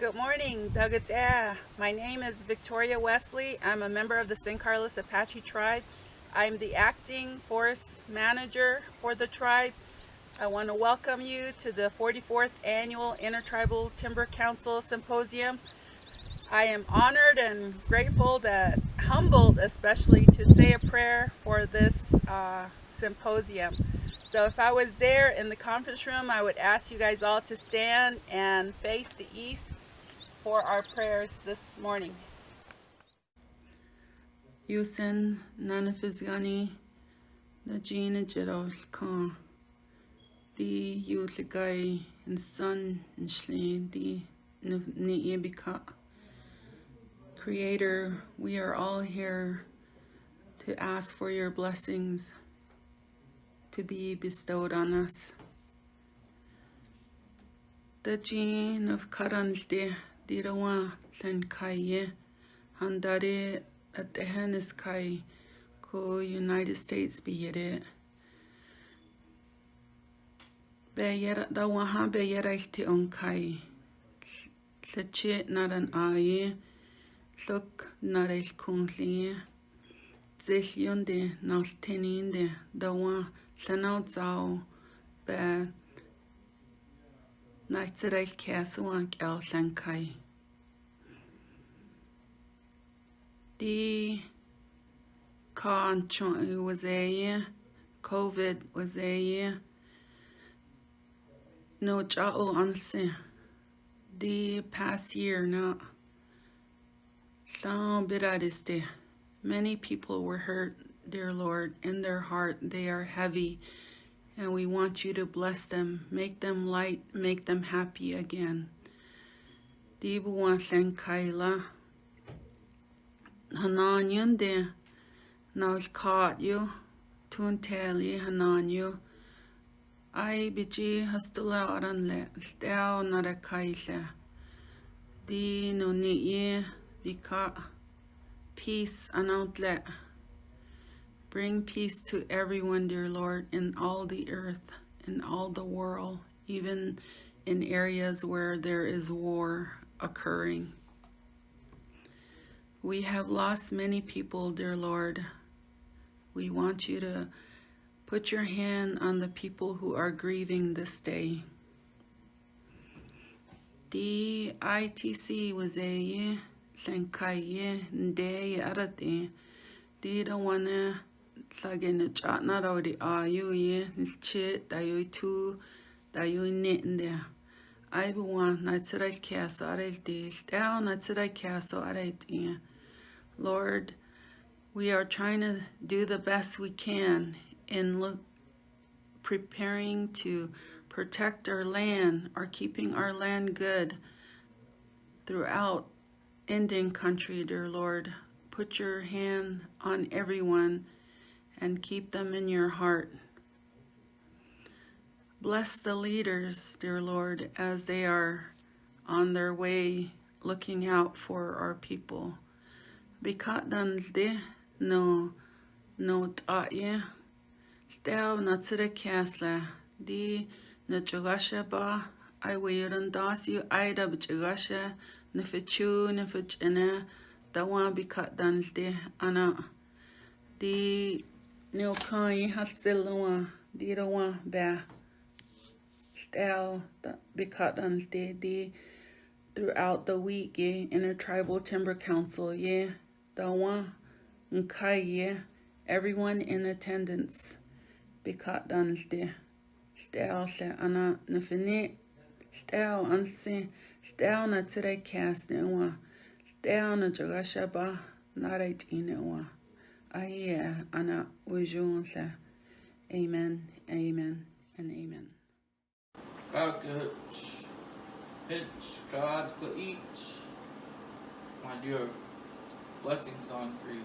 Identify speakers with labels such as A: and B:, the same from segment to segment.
A: Good morning, Delegates. My name is Victoria Wesley. I'm a member of the San Carlos Apache Tribe. I'm the acting forest manager for the tribe. I want to welcome you to the 44th Annual Intertribal Timber Council Symposium. I am honored and grateful, that humbled especially, to say a prayer for this symposium. So if I was there in the conference room, I would ask you guys all to stand and face the east for our prayers this morning.
B: Yusen nanafizgani na Gina Jedol Khan the Yutligai and Son and Shli the Niebika. Creator, we are all here to ask for your blessings to be bestowed on us. The Gene of Karanlte Dirawa Lenkaye Handare at the Henniskai ko United States be it. Beyer da waha beyerakti onkai. Tlechet not an aye. Look not a kunli. Zillion de naltenin de da wa tlenau zao be. Naitzereil Kasuank El Lenkai. The conchon was a COVID was a no chao anse. The past year na some biradiste. Many people were hurt, dear Lord, in their heart. They are heavy. And we want you to bless them, make them light, make them happy again. Dibuwan Kaila Hananyan de Naus caught you, Tunteli Hananyu. I biji hastula aranle, Stao nara kaila. Di no ni di ka peace an outlet. Bring peace to everyone, dear Lord, in all the earth, in all the world, even in areas where there is war occurring. We have lost many people, dear Lord. We want you to put your hand on the people who are grieving this day. The ITC was a Senkaye Nde Arate. Di don't wanna Sagin chat not already are you ye chit that you two that you knitting there. I be one nights that I cast out of this down nights that I cast out of it. Lord, we are trying to do the best we can in preparing to protect our land, or keeping our land good throughout Indian country, dear Lord. Put your hand on everyone and keep them in your heart. Bless the leaders, dear Lord, as they are on their way looking out for our people. Bikatan de no ta'ye. Stell natsere kasla. Di na jagasha ba. I wairan das you aida bjagasha. Nifichu nifichene. Dawan bikatan de ana. Di no kai hatzilawa. Di rawa ba. Stell bikatan de throughout the week, yeah. Intertribal Timber Council, yeah. Dawa Nkai, yeah. Everyone in attendance. Bikat danste. Stel se ana nefine. Stel anse. Stel na tere cast newa. Stel na jagasha ba. Narait inewa. Aye ana ujun se. Amen, amen, and amen.
C: Hitch, God's for each. My dear, blessings on for you.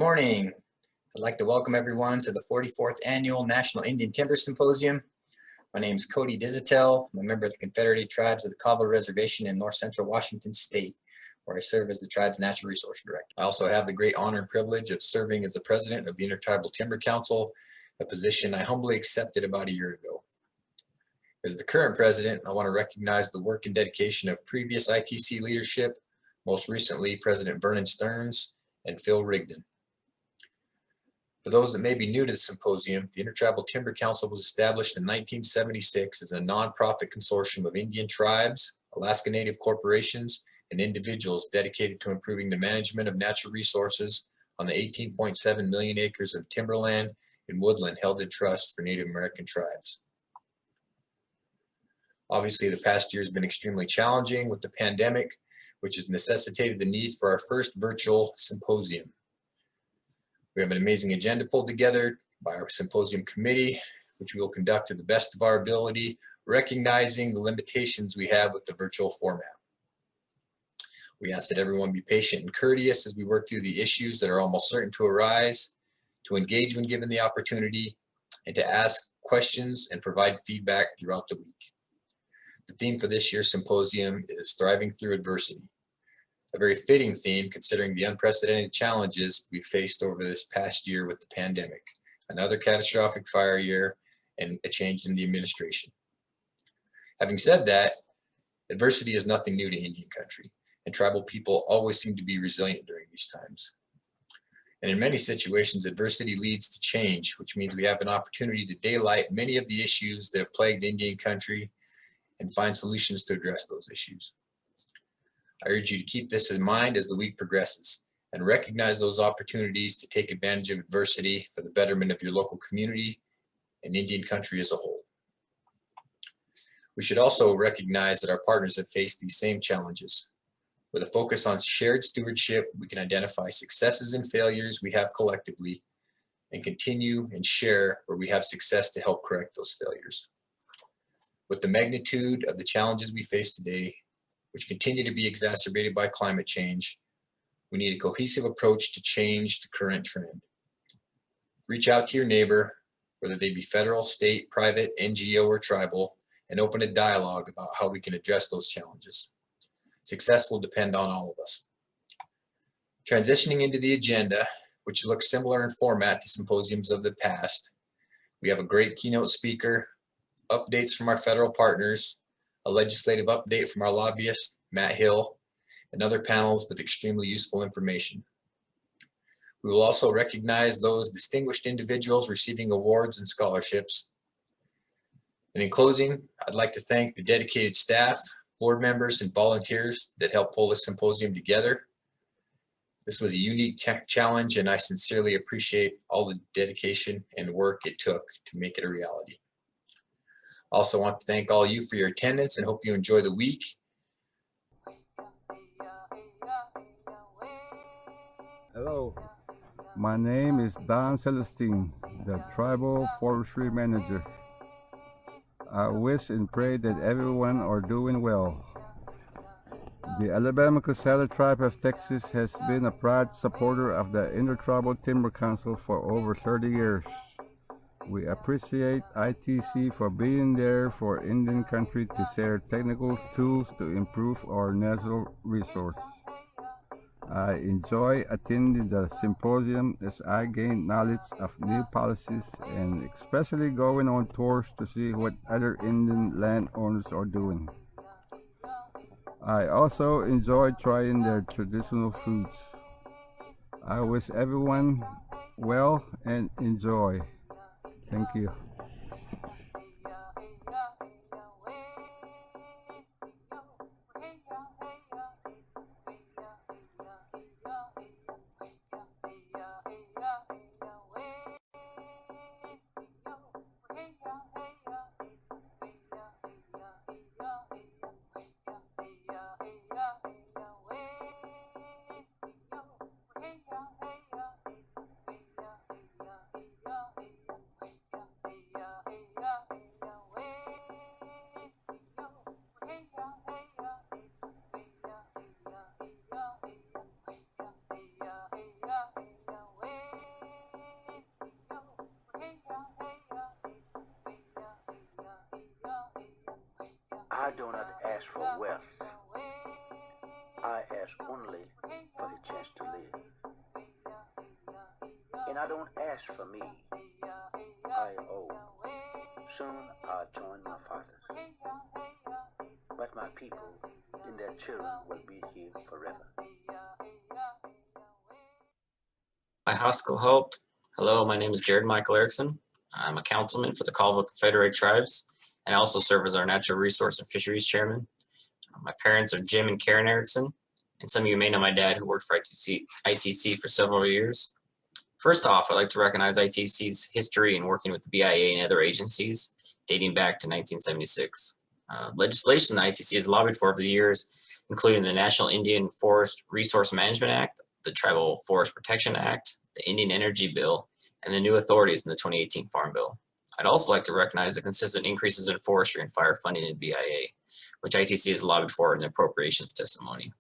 D: Morning. I'd like to welcome everyone to the 44th Annual National Indian Timber Symposium. My name is Cody Desautel. I'm a member of the Confederated Tribes of the Colville Reservation in North Central Washington State, where I serve as the tribe's Natural Resource Director. I also have the great honor and privilege of serving as the president of the Intertribal Timber Council, a position I humbly accepted about a year ago. As the current president, I want to recognize the work and dedication of previous ITC leadership, most recently President Vernon Stearns and Phil Rigdon. For those that may be new to the symposium, the Intertribal Timber Council was established in 1976 as a nonprofit consortium of Indian tribes, Alaska Native corporations, and individuals dedicated to improving the management of natural resources on the 18.7 million acres of timberland and woodland held in trust for Native American tribes. Obviously, the past year has been extremely challenging with the pandemic, which has necessitated the need for our first virtual symposium. We have an amazing agenda pulled together by our symposium committee, which we will conduct to the best of our ability, recognizing the limitations we have with the virtual format. We ask that everyone be patient and courteous as we work through the issues that are almost certain to arise, to engage when given the opportunity, and to ask questions and provide feedback throughout the week. The theme for this year's symposium is Thriving Through Adversity, a very fitting theme considering the unprecedented challenges we faced over this past year with the pandemic, another catastrophic fire year, and a change in the administration. Having said that, adversity is nothing new to Indian country, and tribal people always seem to be resilient during these times. And in many situations, adversity leads to change, which means we have an opportunity to daylight many of the issues that have plagued Indian country and find solutions to address those issues. I urge you to keep this in mind as the week progresses and recognize those opportunities to take advantage of adversity for the betterment of your local community and Indian country as a whole. We should also recognize that our partners have faced these same challenges. With a focus on shared stewardship, we can identify successes and failures we have collectively and continue and share where we have success to help correct those failures. With the magnitude of the challenges we face today, which continue to be exacerbated by climate change, we need a cohesive approach to change the current trend. Reach out to your neighbor, whether they be federal, state, private, NGO, or tribal, and open a dialogue about how we can address those challenges. Success will depend on all of us. Transitioning into the agenda, which looks similar in format to symposiums of the past, we have a great keynote speaker, updates from our federal partners, a legislative update from our lobbyist, Matt Hill, and other panels with extremely useful information. We will also recognize those distinguished individuals receiving awards and scholarships. And in closing, I'd like to thank the dedicated staff, board members, and volunteers that helped pull this symposium together. This was a unique challenge, and I sincerely appreciate all the dedication and work it took to make it a reality. I also want to thank all of you for your attendance and hope you enjoy the week.
E: Hello, my name is Don Celestine, the Tribal Forestry Manager. I wish and pray that everyone are doing well. The Alabama-Coushatta Tribe of Texas has been a proud supporter of the Intertribal Timber Council for over 30 years. We appreciate ITC for being there for Indian country to share technical tools to improve our natural resources. I enjoy attending the symposium as I gain knowledge of new policies and especially going on tours to see what other Indian landowners are doing. I also enjoy trying their traditional foods. I wish everyone well and enjoy. Thank you.
F: I do not ask for wealth. I ask only for the chance to live. And I don't ask for me. I owe. Soon I'll join my fathers. But my people and their children will be here forever.
G: I Haskell helped Hello, my name is Jared Michael Erickson. I'm a councilman for the Colville Confederated Tribes, and I also serve as our Natural Resource and Fisheries Chairman. My parents are Jim and Karen Erickson, and some of you may know my dad, who worked for ITC for several years. First off, I'd like to recognize ITC's history in working with the BIA and other agencies dating back to 1976. Legislation the ITC has lobbied for the years, including the National Indian Forest Resource Management Act, the Tribal Forest Protection Act, the Indian Energy Bill, and the new authorities in the 2018 Farm Bill. I'd also like to recognize the consistent increases in forestry and fire funding in BIA, which ITC has lobbied for in the appropriations testimony.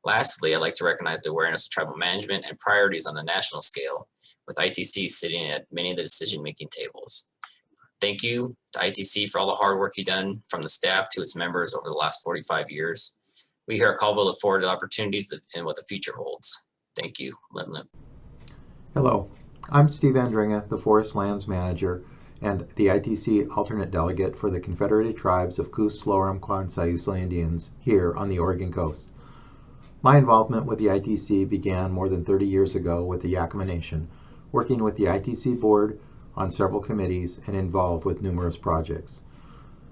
G: Lastly, I'd like to recognize the awareness of tribal management and priorities on the national scale, with ITC sitting at many of the decision-making tables. Thank you to ITC for all the hard work you've done, from the staff to its members over the last 45 years. We here at Colville look forward to opportunities and what the future holds. Thank you. Lim.
H: Hello, I'm Steve Andringa, the Forest Lands Manager and the ITC alternate delegate for the Confederated Tribes of Coos, Umpqua, and Siuslaw Indians here on the Oregon coast. My involvement with the ITC began more than 30 years ago with the Yakima Nation, working with the ITC board on several committees and involved with numerous projects.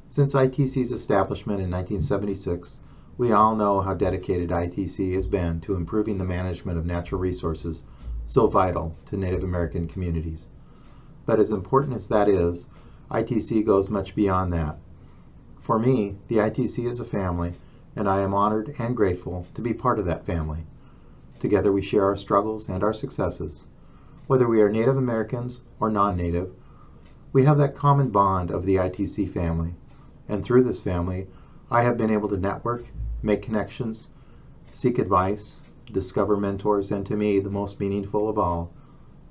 H: Since ITC's establishment in 1976, we all know how dedicated ITC has been to improving the management of natural resources so vital to Native American communities. But as important as that is, ITC goes much beyond that. For me, the ITC is a family, and I am honored and grateful to be part of that family. Together we share our struggles and our successes. Whether we are Native Americans or non-Native, we have that common bond of the ITC family, and through this family, I have been able to network, make connections, seek advice, discover mentors, and to me, the most meaningful of all,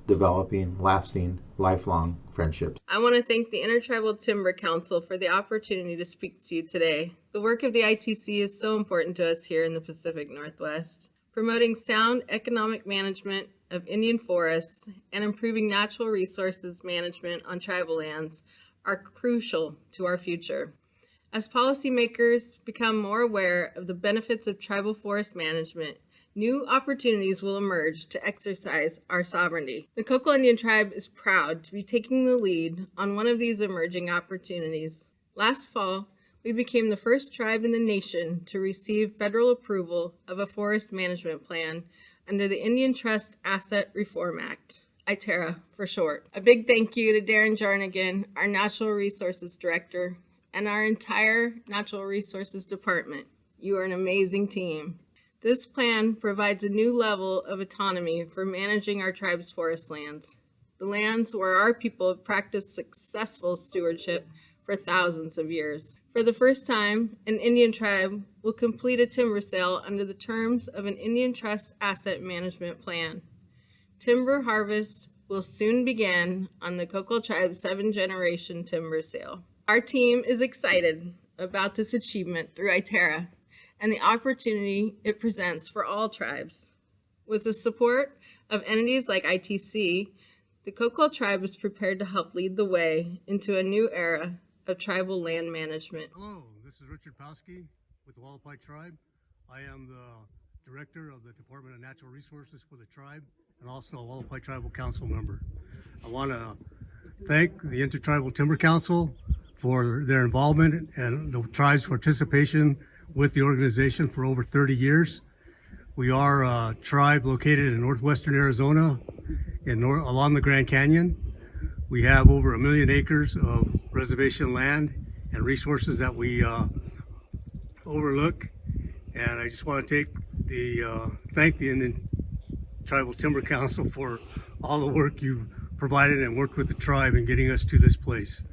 H: developing lasting, lifelong friendships.
I: I want to thank the Intertribal Timber Council for the opportunity to speak to you today. The work of the ITC is so important to us here in the Pacific Northwest. Promoting sound economic management of Indian forests and improving natural resources management on tribal lands are crucial to our future. As policymakers become more aware of the benefits of tribal forest management, new opportunities will emerge to exercise our sovereignty. The Coquille Indian Tribe is proud to be taking the lead on one of these emerging opportunities. Last fall, we became the first tribe in the nation to receive federal approval of a forest management plan under the Indian Trust Asset Reform Act, ITERA for short. A big thank you to Darren Jarnigan, our Natural Resources Director, and our entire Natural Resources Department. You are an amazing team. This plan provides a new level of autonomy for managing our tribe's forest lands, the lands where our people have practiced successful stewardship for thousands of years. For the first time, an Indian tribe will complete a timber sale under the terms of an Indian Trust Asset Management Plan. Timber harvest will soon begin on the Coquille Tribe's 7th-generation timber sale. Our team is excited about this achievement through ITERA and the opportunity it presents for all tribes. With the support of entities like ITC, the Coquille Tribe is prepared to help lead the way into a new era of tribal land management.
J: Hello, this is Richard Powski with the Hualapai Tribe. I am the Director of the Department of Natural Resources for the tribe and also a Hualapai Tribal Council member. I want to thank the Intertribal Timber Council for their involvement and the tribe's participation with the organization for over 30 years. We are a tribe located in northwestern Arizona along the Grand Canyon. We have over 1 million acres of reservation land and resources that we overlook. And I just want to thank the Indian Tribal Timber Council for all the work you provided and worked with the tribe in getting us to this place.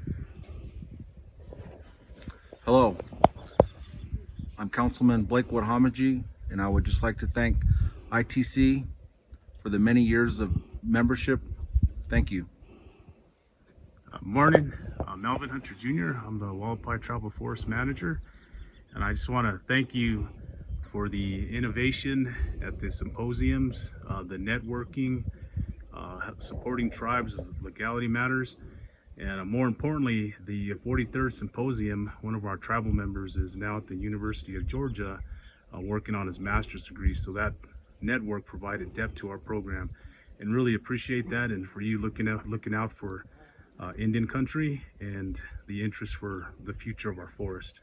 K: Hello, I'm Councilman Blake Woodhamaji, and I would just like to thank ITC for the many years of membership. Thank you.
L: Morning, I'm Melvin Hunter Jr. I'm the Hualapai Tribal Forest Manager, and I just want to thank you for the innovation at the symposiums, the networking, supporting tribes with legality matters, and more importantly, the 43rd Symposium. One of our tribal members is now at the University of Georgia working on his master's degree, so that network provided depth to our program. and really appreciate that, and for you looking out for Indian country and the interest for the future of our forest.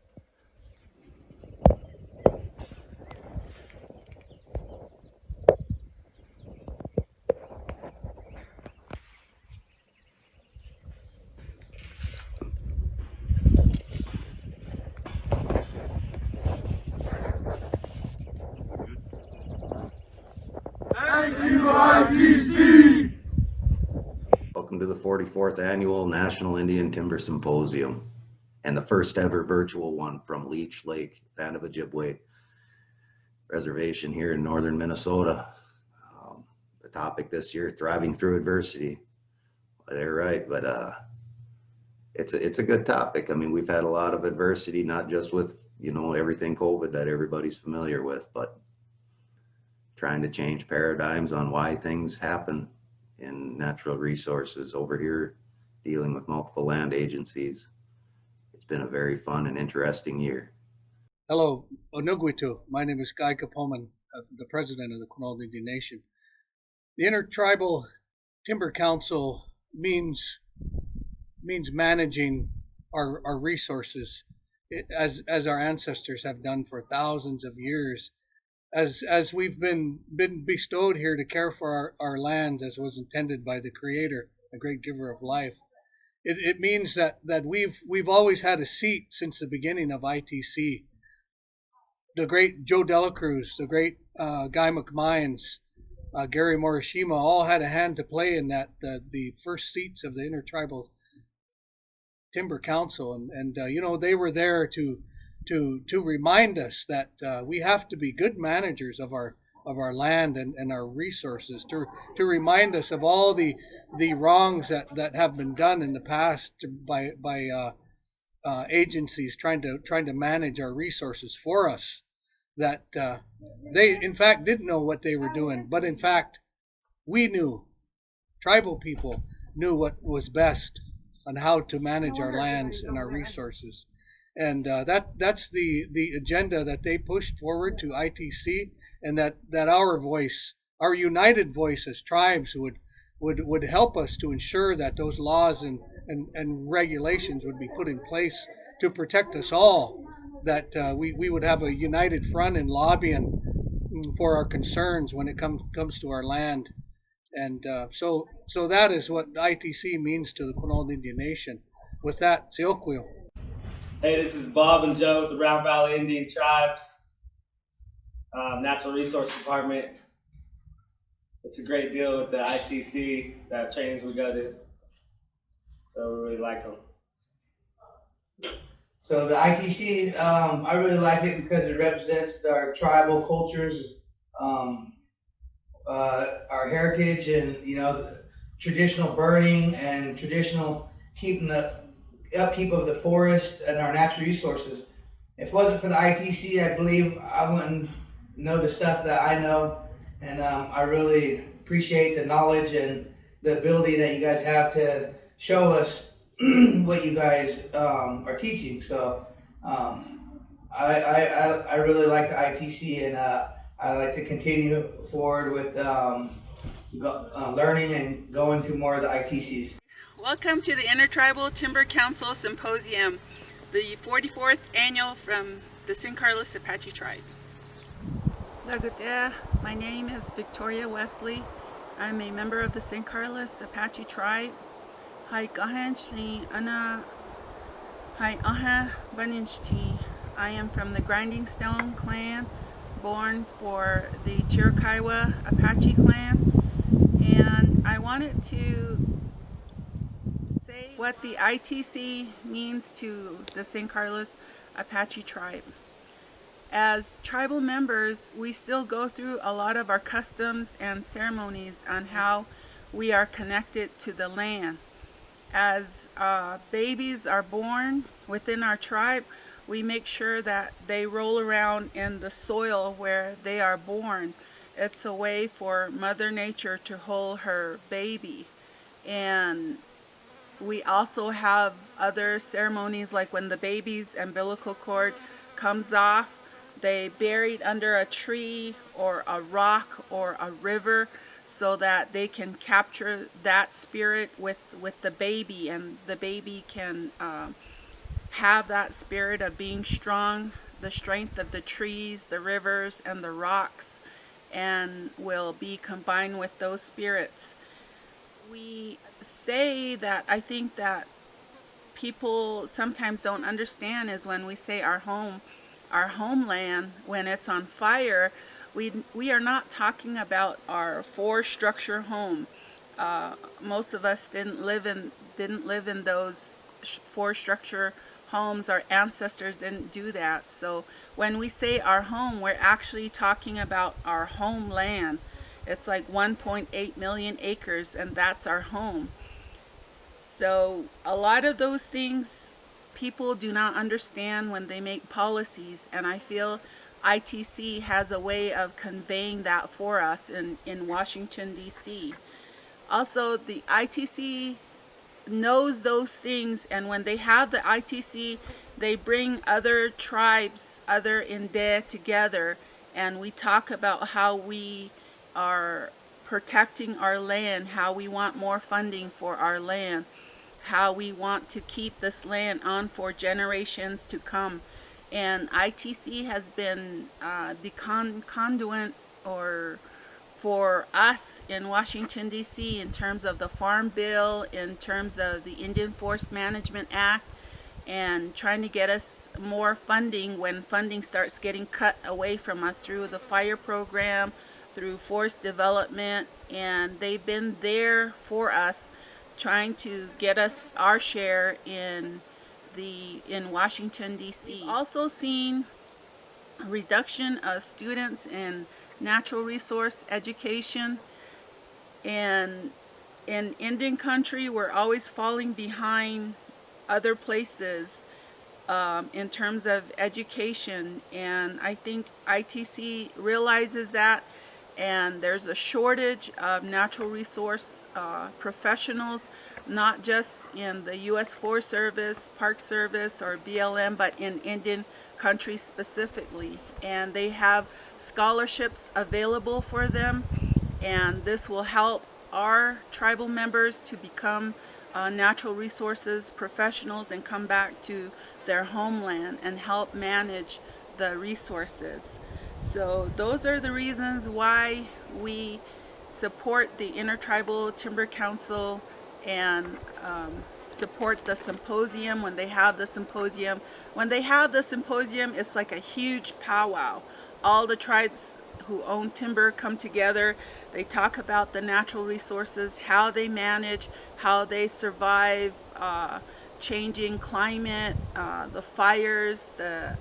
M: Thank you, ITC!
N: Welcome to the 44th Annual National Indian Timber Symposium, and the first ever virtual one from Leech Lake, Band of Ojibwe Reservation here in northern Minnesota. The topic this year, thriving through adversity. They're right, but it's a good topic. I mean, we've had a lot of adversity, not just with, you know, everything COVID that everybody's familiar with, but trying to change paradigms on why things happen in natural resources over here, dealing with multiple land agencies. It's been a very fun and interesting year.
J: Hello, Onugwitu. My name is Guy Kapoman, the president of the Quinault Indian Nation. The Intertribal Timber Council means managing our resources as our ancestors have done for thousands of years. As we've been bestowed here to care for our lands as was intended by the Creator, the great giver of life. It means that we've always had a seat since the beginning of ITC. The great Joe Delacruz, the great Guy McMines, Gary Morishima all had a hand to play in that, the first seats of the Intertribal Timber Council, and you know, they were there to remind us that we have to be good managers of our land and our resources, to remind us of all the wrongs that have been done in the past by agencies trying to manage our resources for us, that they in fact didn't know what they were doing, but in fact we knew, tribal people knew what was best on how to manage our lands and our resources. And that's the agenda that they pushed forward to ITC, and that our voice, our united voice as tribes, would help us to ensure that those laws and regulations would be put in place to protect us all, that we would have a united front in lobbying for our concerns when it comes to our land. And so that is what ITC means to the Quinault Indian Nation. With that, Coquille.
O: Hey, this is Bob and Joe with the Round Valley Indian Tribes Natural Resource Department. It's a great deal with the ITC, that trainings we go to. So we really like them.
P: So the ITC, I really like it because it represents our tribal cultures, our heritage, and the traditional burning and traditional keeping the upkeep of the forest and our natural resources. If it wasn't for the ITC, I believe I wouldn't know the stuff that I know, and I really appreciate the knowledge and the ability that you guys have to show us what you guys are teaching. So I really like the ITC, and I like to continue forward with learning and going to more of the ITCs.
A: Welcome to the Intertribal Timber Council Symposium, the 44th annual from the San Carlos Apache Tribe. My name is Victoria Wesley. I'm a member of the San Carlos Apache Tribe. I am from the Grinding Stone clan, born for the Chiricahua Apache clan, and I wanted to say what the ITC means to the San Carlos Apache Tribe. As tribal members, we still go through a lot of our customs and ceremonies on how we are connected to the land. As babies are born within our tribe, we make sure that they roll around in the soil where they are born. It's a way for Mother Nature to hold her baby. And we also have other ceremonies, like when the baby's umbilical cord comes off, they bury it under a tree or a rock or a river so that they can capture that spirit with the baby, and the baby can have that spirit of being strong, the strength of the trees, the rivers, and the rocks, and will be combined with those spirits. We say that, I think that people sometimes don't understand, is when we say our home, our homeland, when it's on fire, we are not talking about our forest structure home. Most of us didn't live in those forest structure homes. Our ancestors didn't do that. So when we say our home, we're actually talking about our homeland. It's like 1.8 million acres, and that's our home. So a lot of those things people do not understand when they make policies, and I feel ITC has a way of conveying that for us in Washington, D.C. Also, the ITC knows those things, and when they have the ITC, they bring other tribes, other Inde together, and we talk about how we are protecting our land, how we want more funding for our land, how we want to keep this land on for generations to come. And ITC has been the conduit or for us in Washington, D.C. in terms of the Farm Bill, in terms of the Indian Forest Management Act, and trying to get us more funding when funding starts getting cut away from us through the fire program, through forest development, and they've been there for us, trying to get us our share in Washington, D.C. We've also seen a reduction of students in natural resource education, and in Indian country we're always falling behind other places in terms of education, and I think ITC realizes that, and there's a shortage of natural resource professionals, not just in the U.S. Forest Service, Park Service, or BLM, but in Indian country specifically. And they have scholarships available for them, and this will help our tribal members to become natural resources professionals and come back to their homeland and help manage the resources. So those are the reasons why we support the Intertribal Timber Council and support the symposium when they have the symposium. When they have the symposium, it's like a huge powwow. All the tribes who own timber come together. They talk about the natural resources, how they manage, how they survive changing climate, the fires, that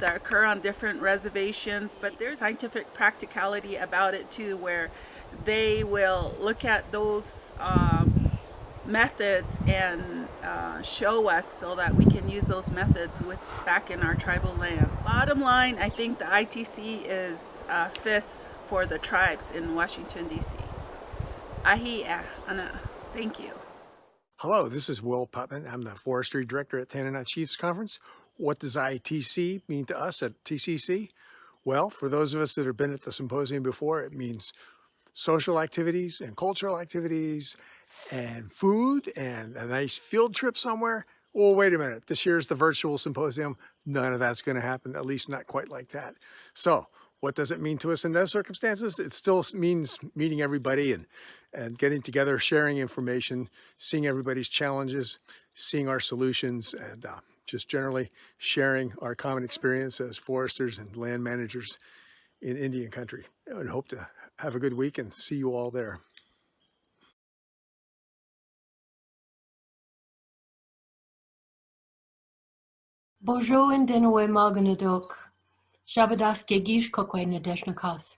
A: occur on different reservations. But there's scientific practicality about it too, where they will look at those methods and show us so that we can use those methods back in our tribal lands. Bottom line, I think the ITC is a fist for the tribes in Washington, D.C. Ahi'a, Ana. Thank you.
Q: Hello, this is Will Putman. I'm the Forestry Director at Tanana Chiefs Conference. What does ITC mean to us at TCC? Well, for those of us that have been at the symposium before, it means social activities and cultural activities and food and a nice field trip somewhere. Well, wait a minute. This year's the virtual symposium. None of that's going to happen, at least not quite like that. So what does it mean to us in those circumstances? It still means meeting everybody and getting together, sharing information, seeing everybody's challenges, seeing our solutions, and just generally sharing our common experience as foresters and land managers in Indian country. I hope to have a good week and see you all there.
R: Bonjour and denowe maganadok. Shabadas gegish kokwe nadeshnakas.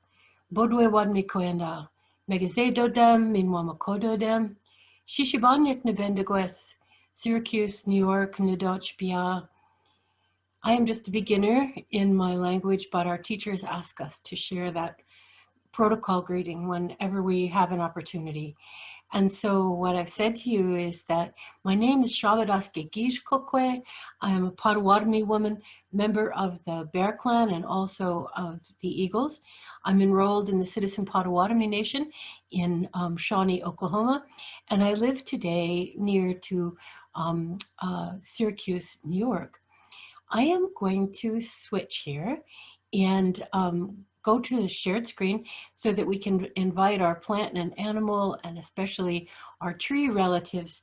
R: Bodwe wad mi koyanda. Megazedo dem, minwamakodo dem. Shishibanyak nebendegwes. Syracuse, New York, Nadoch Bia. I am just a beginner in my language, but our teachers ask us to share that protocol greeting whenever we have an opportunity. And so what I've said to you is that my name is Coquille. I am a Potawatomi woman, member of the Bear Clan and also of the Eagles. I'm enrolled in the Citizen Potawatomi Nation in Shawnee, Oklahoma, and I live today near to Syracuse, New York. I am going to switch here and go to the shared screen so that we can invite our plant and animal and especially our tree relatives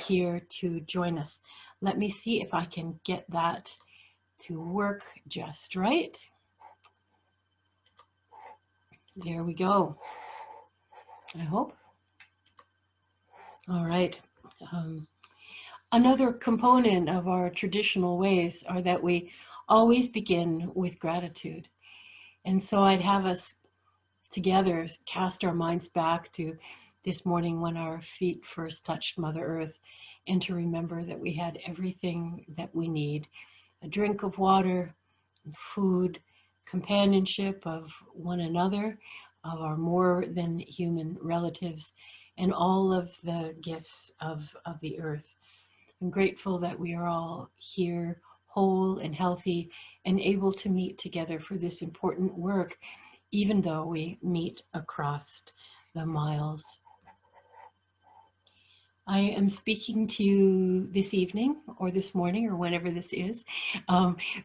R: here to join us. Let me see if I can get that to work just right. There we go. I hope. All right. Another component of our traditional ways are that we always begin with gratitude. And so I'd have us together cast our minds back to this morning when our feet first touched Mother Earth, and to remember that we had everything that we need: a drink of water, food, companionship of one another, of our more than human relatives, and all of the gifts of the earth. I'm grateful that we are all here, whole and healthy, and able to meet together for this important work, even though we meet across the miles. I am speaking to you this evening or this morning or whenever this is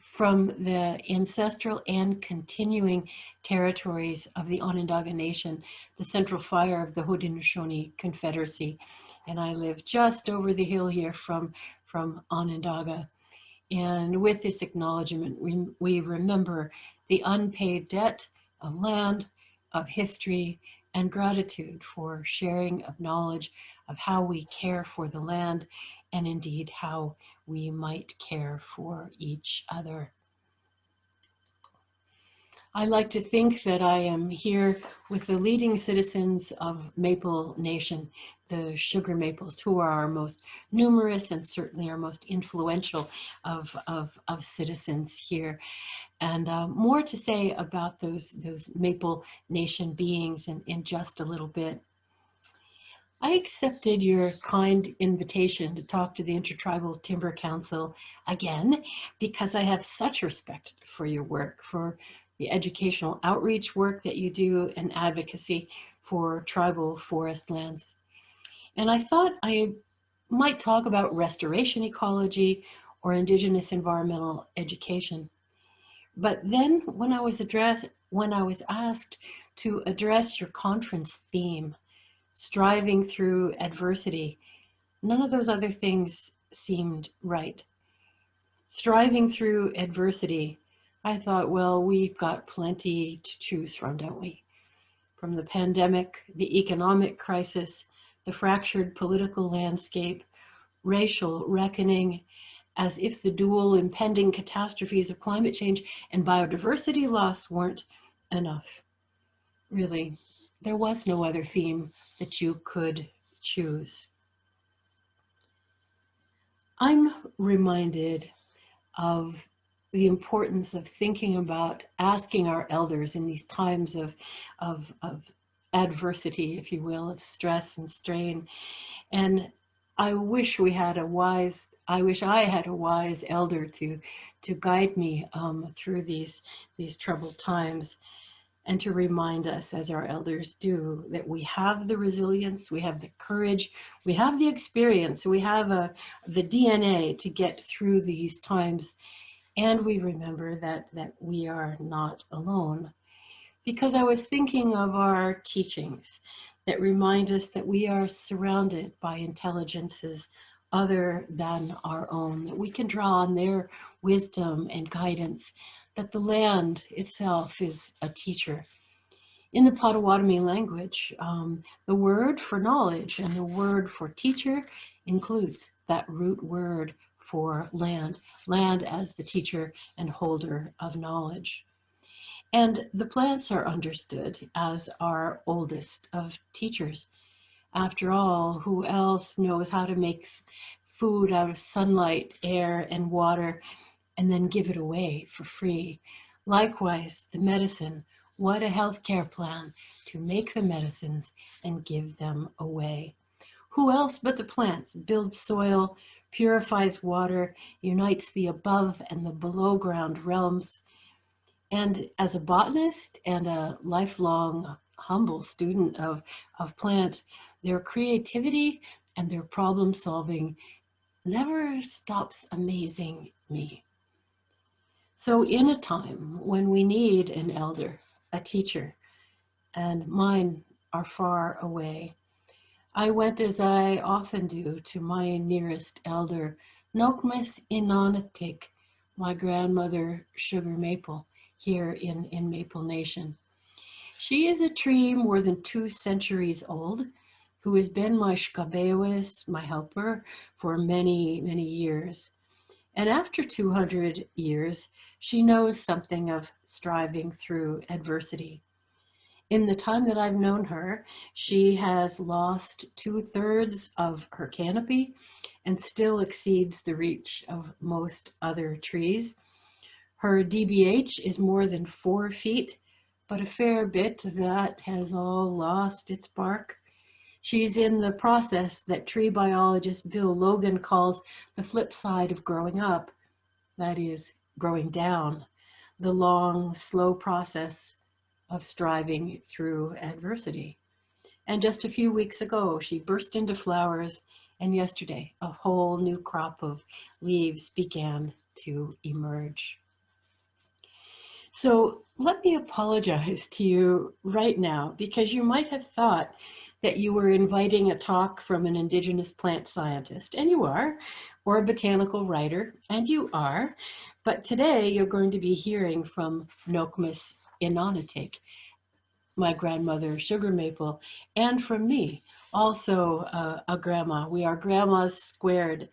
R: from the ancestral and continuing territories of the Onondaga Nation, the central fire of the Haudenosaunee Confederacy. And I live just over the hill here from Onondaga. And with this acknowledgement, we remember the unpaid debt of land, of history, and gratitude for sharing of knowledge of how we care for the land and indeed how we might care for each other. I like to think that I am here with the leading citizens of Maple Nation, the sugar maples, who are our most numerous and certainly our most influential of citizens here. And more to say about those Maple Nation beings in just a little bit. I accepted your kind invitation to talk to the Intertribal Timber Council again because I have such respect for your work, for the educational outreach work that you do and advocacy for tribal forest lands. And I thought I might talk about restoration ecology or Indigenous environmental education. But then when I was asked to address your conference theme, striving through adversity, none of those other things seemed right. Striving through adversity, I thought, well, we've got plenty to choose from, don't we? From the pandemic, the economic crisis, the fractured political landscape, racial reckoning, as if the dual impending catastrophes of climate change and biodiversity loss weren't enough. Really, there was no other theme that you could choose. I'm reminded of the importance of thinking about asking our elders in these times of adversity, if you will, of stress and strain. And I wish I had a wise elder to guide me through these troubled times, and to remind us, as our elders do, that we have the resilience, we have the courage, we have the experience, we have the DNA to get through these times. And we remember that we are not alone. Because I was thinking of our teachings that remind us that we are surrounded by intelligences other than our own, that we can draw on their wisdom and guidance, that the land itself is a teacher. In the Potawatomi language, the word for knowledge and the word for teacher includes that root word for land as the teacher and holder of knowledge. And the plants are understood as our oldest of teachers. After all, who else knows how to make food out of sunlight, air, and water, and then give it away for free? Likewise, the medicine. What a healthcare plan to make the medicines and give them away. Who else but the plants builds soil, purifies water, unites the above and the below ground realms? And as a botanist and a lifelong humble student of plants, their creativity and their problem solving never stops amazing me. So in a time when we need an elder, a teacher, and mine are far away, I went, as I often do, to my nearest elder, Nokmes Inanatik, my grandmother Sugar Maple, here in Maple Nation. She is a tree more than 2 centuries old, who has been my shkabewis, my helper, for many, many years. And after 200 years, she knows something of striving through adversity. In the time that I've known her, she has lost 2/3 of her canopy and still exceeds the reach of most other trees. Her DBH is more than 4 feet, but a fair bit of that has all lost its bark. She's in the process that tree biologist Bill Logan calls the flip side of growing up, that is, growing down, the long, slow process of striving through adversity. And just a few weeks ago, she burst into flowers, and yesterday, a whole new crop of leaves began to emerge. So let me apologize to you right now, because you might have thought that you were inviting a talk from an indigenous plant scientist, and you are, or a botanical writer, and you are, but today you're going to be hearing from Nokmes Inanatik, my grandmother Sugar Maple, and from me, also a grandma. We are grandmas squared.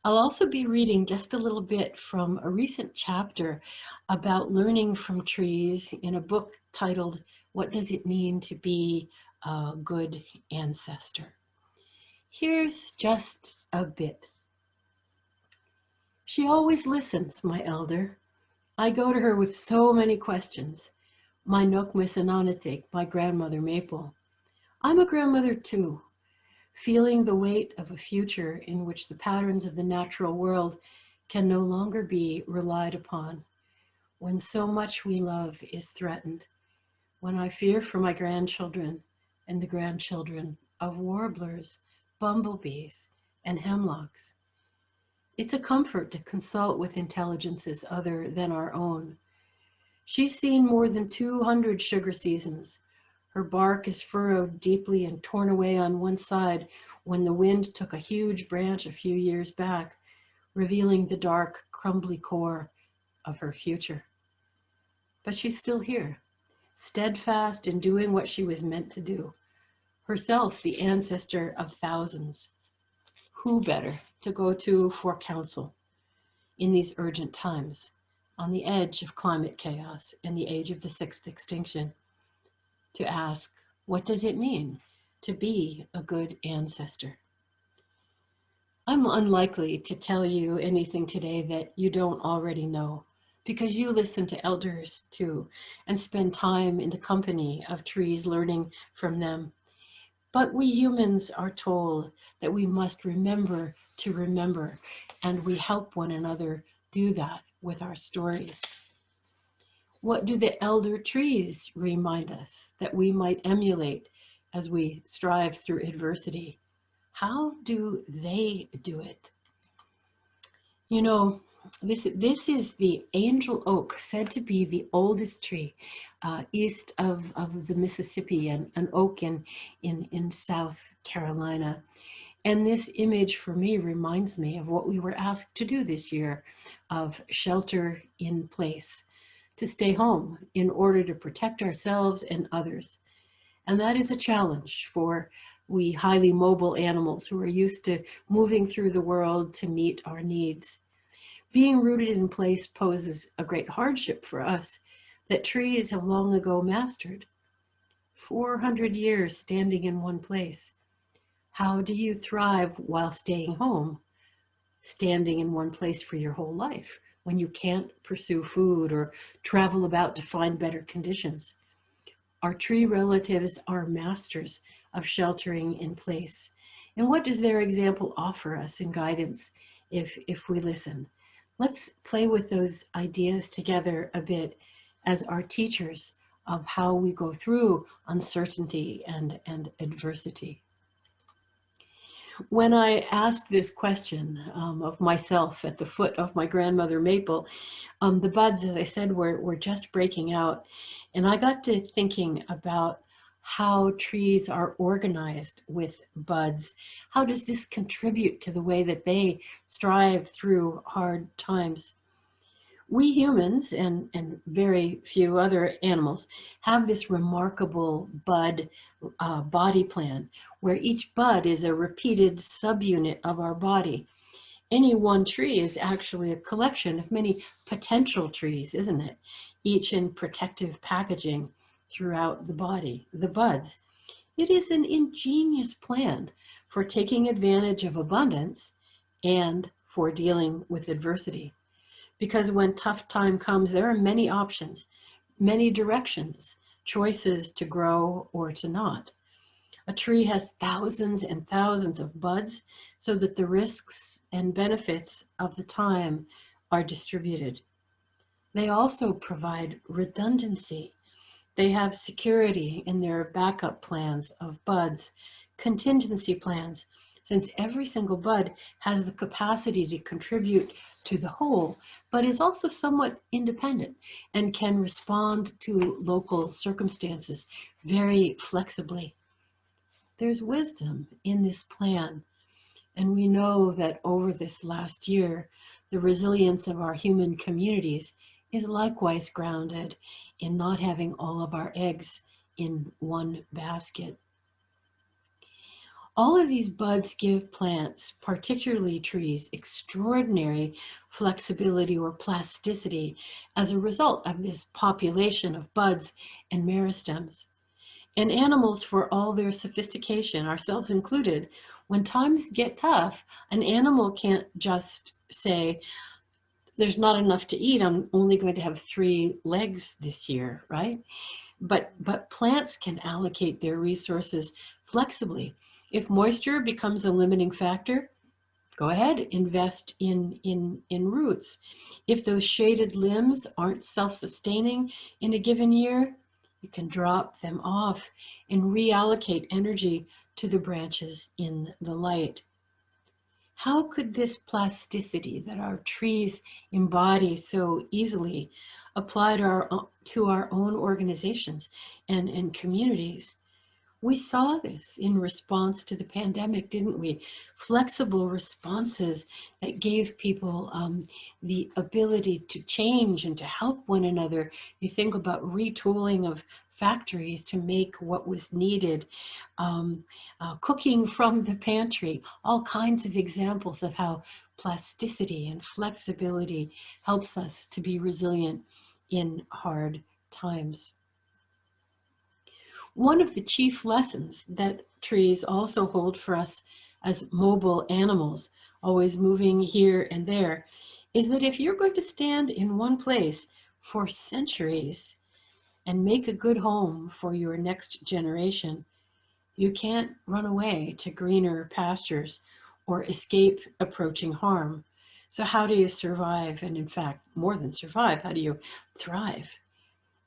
R: I'll also be reading just a little bit from a recent chapter about learning from trees in a book titled, What Does It Mean to Be a Good Ancestor? Here's just a bit. She always listens, my elder. I go to her with so many questions. My Nokmes Inanatik, my grandmother Maple. I'm a grandmother too, feeling the weight of a future in which the patterns of the natural world can no longer be relied upon, when so much we love is threatened, when I fear for my grandchildren and the grandchildren of warblers, bumblebees, and hemlocks. It's a comfort to consult with intelligences other than our own. She's seen more than 200 sugar seasons. Her bark is furrowed deeply and torn away on one side when the wind took a huge branch a few years back, revealing the dark, crumbly core of her future. But she's still here, steadfast in doing what she was meant to do, herself the ancestor of thousands. Who better to go to for counsel in these urgent times, on the edge of climate chaos and the age of the 6th extinction, to ask, what does it mean to be a good ancestor? I'm unlikely to tell you anything today that you don't already know, because you listen to elders too, and spend time in the company of trees learning from them. But we humans are told that we must remember to remember, and we help one another do that with our stories. What do the elder trees remind us that we might emulate as we strive through adversity? How do they do it? You know, this is the angel oak, said to be the oldest tree east of the Mississippi, and an oak in South Carolina. And this image for me reminds me of what we were asked to do this year, of shelter in place, to stay home in order to protect ourselves and others. And that is a challenge for we highly mobile animals who are used to moving through the world to meet our needs. Being rooted in place poses a great hardship for us that trees have long ago mastered. 400 years standing in one place. How do you thrive while staying home, standing in one place for your whole life, when you can't pursue food or travel about to find better conditions? Our tree relatives are masters of sheltering in place, And what does their example offer us in guidance if we listen? Let's play with those ideas together a bit as our teachers of how we go through uncertainty and adversity. When I asked this question of myself at the foot of my grandmother maple, the buds, as I said, were just breaking out. And I got to thinking about how trees are organized with buds. How does this contribute to the way that they strive through hard times? We humans and very few other animals have this remarkable bud body plan where each bud is a repeated subunit of our body. Any one tree is actually a collection of many potential trees, isn't it? Each in protective packaging throughout the body, the buds. It is an ingenious plan for taking advantage of abundance and for dealing with adversity. Because when tough time comes, there are many options, many directions, choices to grow or to not. A tree has thousands and thousands of buds so that the risks and benefits of the time are distributed. They also provide redundancy. They have security in their backup plans of buds, contingency plans, since every single bud has the capacity to contribute to the whole, but is also somewhat independent and can respond to local circumstances very flexibly. There's wisdom in this plan, and we know that over this last year, the resilience of our human communities is likewise grounded in not having all of our eggs in one basket. All of these buds give plants, particularly trees, extraordinary flexibility or plasticity as a result of this population of buds and meristems. And animals, for all their sophistication, ourselves included, when times get tough, an animal can't just say, there's not enough to eat, I'm only going to have 3 legs this year, right? But plants can allocate their resources flexibly. If moisture becomes a limiting factor, go ahead, invest in roots. If those shaded limbs aren't self-sustaining in a given year, you can drop them off and reallocate energy to the branches in the light. How could this plasticity that our trees embody so easily apply to our own organizations and communities? We saw this in response to the pandemic, didn't we? Flexible responses that gave people the ability to change and to help one another. You think about retooling of factories to make what was needed, cooking from the pantry, all kinds of examples of how plasticity and flexibility helps us to be resilient in hard times. One of the chief lessons that trees also hold for us as mobile animals, always moving here and there, is that if you're going to stand in one place for centuries and make a good home for your next generation, you can't run away to greener pastures or escape approaching harm. So how do you survive? And in fact, more than survive, how do you thrive?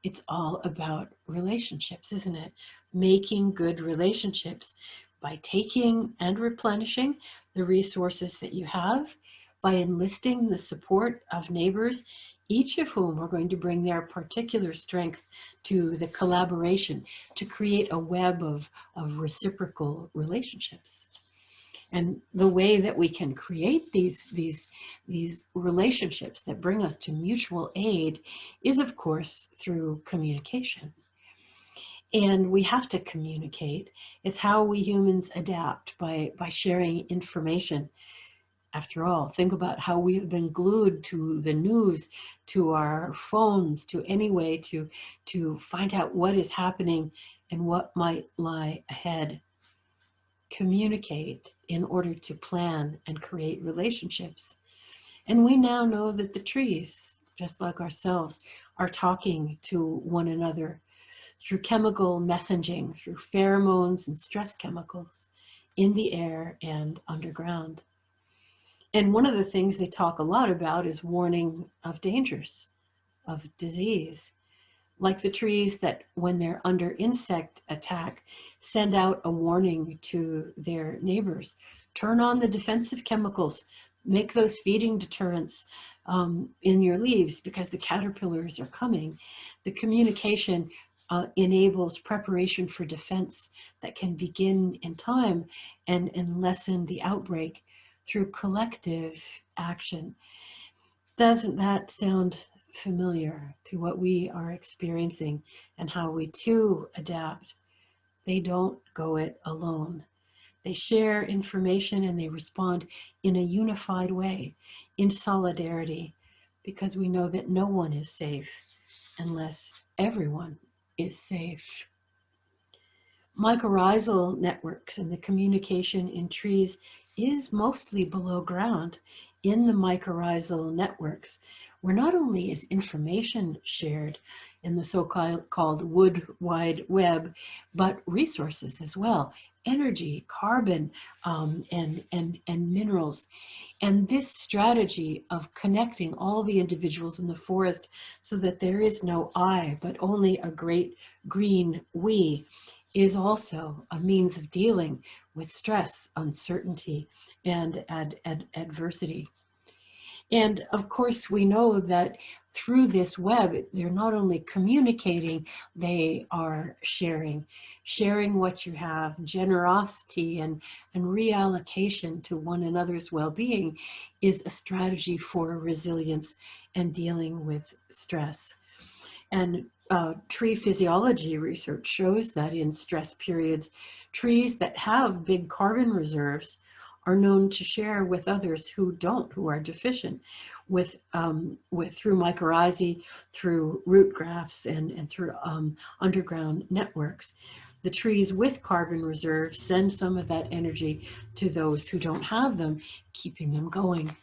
R: It's all about relationships, isn't it? Making good relationships by taking and replenishing the resources that you have, by enlisting the support of neighbors, each of whom are going to bring their particular strength to the collaboration to create a web of reciprocal relationships. And the way that we can create these relationships that bring us to mutual aid is, of course, through communication. And we have to communicate. It's how we humans adapt, by sharing information. After all, think about how we've been glued to the news, to our phones, to any way to find out what is happening and what might lie ahead. Communicate in order to plan and create relationships. And we now know that the trees, just like ourselves, are talking to one another through chemical messaging, through pheromones and stress chemicals. in the air and underground. And one of the things they talk a lot about is warning of dangers, of disease, like the trees that when they're under insect attack, send out a warning to their neighbors. Turn on the defensive chemicals, make those feeding deterrents in your leaves because the caterpillars are coming. The communication enables preparation for defense that can begin in time and lessen the outbreak through collective action. Doesn't that sound familiar to what we are experiencing and how we too adapt? They don't go it alone. They share information and they respond in a unified way, in solidarity, because we know that no one is safe unless everyone is safe. Mycorrhizal networks and the communication in trees is mostly below ground. In the mycorrhizal networks, where not only is information shared in the so-called wood wide web, but resources as well, energy, carbon, and minerals. And this strategy of connecting all the individuals in the forest so that there is no I, but only a great green we, is also a means of dealing with stress, uncertainty, and adversity. And of course, we know that through this web, they're not only communicating, they are sharing what you have. Generosity and reallocation to one another's well-being is a strategy for resilience and dealing with stress. And tree physiology research shows that in stress periods, trees that have big carbon reserves are known to share with others who don't, who are deficient, with through mycorrhizae, through root grafts, and through underground networks. The trees with carbon reserves send some of that energy to those who don't have them, keeping them going.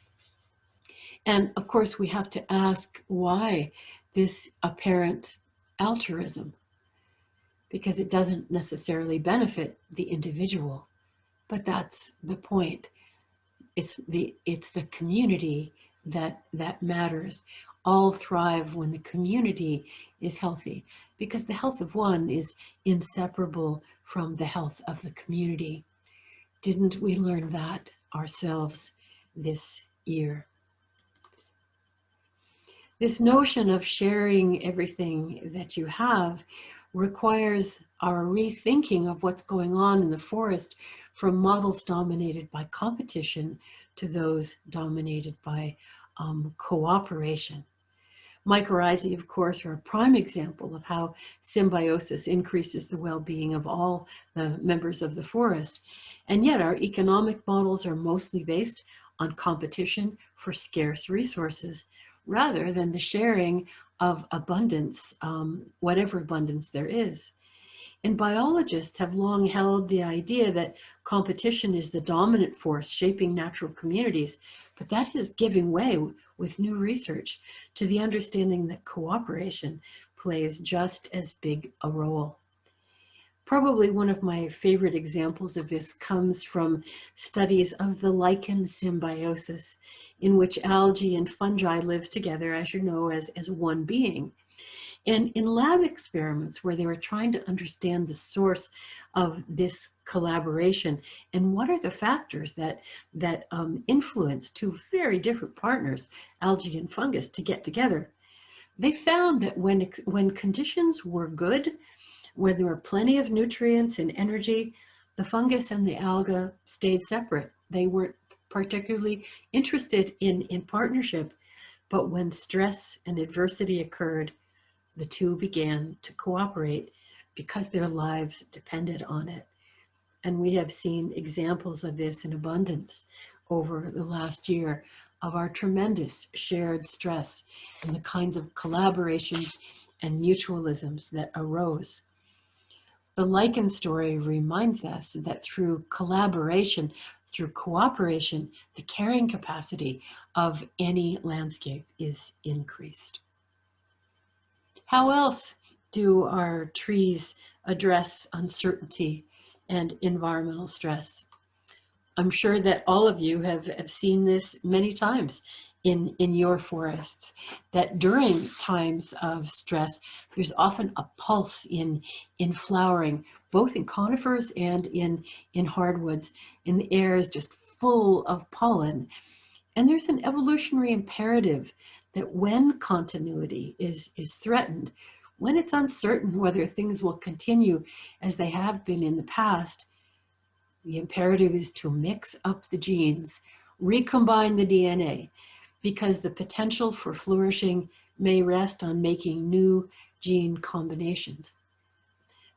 R: And of course, we have to ask why this apparent altruism, because it doesn't necessarily benefit the individual. But that's the point. It's the community that matters. All thrive when the community is healthy, because the health of one is inseparable from the health of the community. Didn't we learn that ourselves this year? This notion of sharing everything that you have requires our rethinking of what's going on in the forest, from models dominated by competition to those dominated by cooperation. Mycorrhizae, of course, are a prime example of how symbiosis increases the well-being of all the members of the forest. And yet our economic models are mostly based on competition for scarce resources, rather than the sharing of abundance, whatever abundance there is. And biologists have long held the idea that competition is the dominant force shaping natural communities, but that is giving way with new research to the understanding that cooperation plays just as big a role. Probably one of my favorite examples of this comes from studies of the lichen symbiosis, in which algae and fungi live together, as you know, as one being. And in lab experiments where they were trying to understand the source of this collaboration and what are the factors that influence two very different partners, algae and fungus, to get together, they found that when conditions were good, when there were plenty of nutrients and energy, the fungus and the alga stayed separate. They weren't particularly interested in partnership, but when stress and adversity occurred, the two began to cooperate because their lives depended on it. And we have seen examples of this in abundance over the last year, of our tremendous shared stress and the kinds of collaborations and mutualisms that arose. The lichen story reminds us that through collaboration, through cooperation, the carrying capacity of any landscape is increased. How else do our trees address uncertainty and environmental stress? I'm sure that all of you have seen this many times in your forests, that during times of stress, there's often a pulse in flowering, both in conifers and in hardwoods, and the air is just full of pollen. And there's an evolutionary imperative that when continuity is threatened, when it's uncertain whether things will continue as they have been in the past, the imperative is to mix up the genes, recombine the DNA, because the potential for flourishing may rest on making new gene combinations.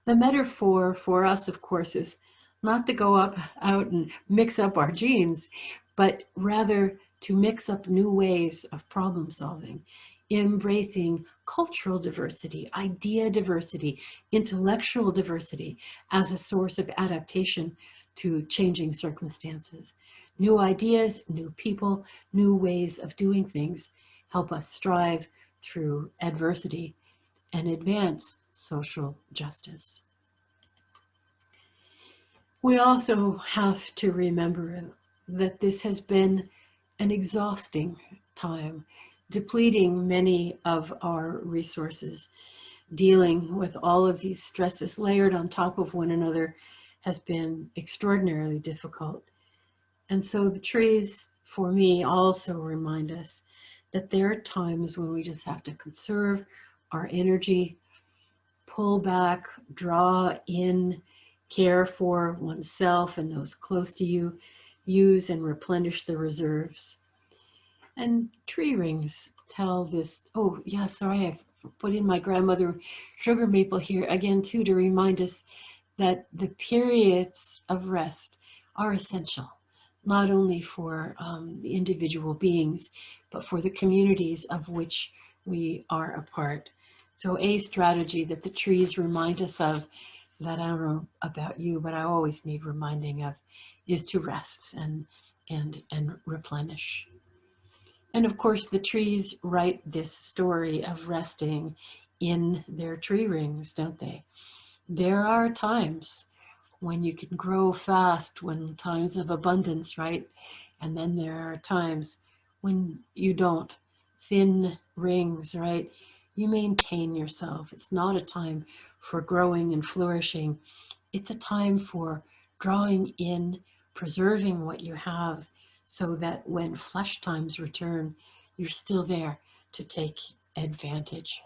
R: The metaphor for us, of course, is not to go out and mix up our genes, but rather to mix up new ways of problem solving, embracing cultural diversity, idea diversity, intellectual diversity as a source of adaptation to changing circumstances. New ideas, new people, new ways of doing things help us strive through adversity and advance social justice. We also have to remember that this has been an exhausting time, depleting many of our resources. Dealing with all of these stresses layered on top of one another has been extraordinarily difficult. And so the trees, for me, also remind us that there are times when we just have to conserve our energy, pull back, draw in, care for oneself and those close to you, use and replenish the reserves. And tree rings tell this, oh yeah, sorry, I put in my grandmother sugar maple here again too, to remind us that the periods of rest are essential, not only for the individual beings, but for the communities of which we are a part. So a strategy that the trees remind us of, that I don't know about you, but I always need reminding of, is to rest and replenish. And of course, the trees write this story of resting in their tree rings, don't they? There are times when you can grow fast, when times of abundance, right? And then there are times when you don't. Thin rings, right? You maintain yourself. It's not a time for growing and flourishing. It's a time for drawing in, preserving what you have, so that when flush times return, you're still there to take advantage.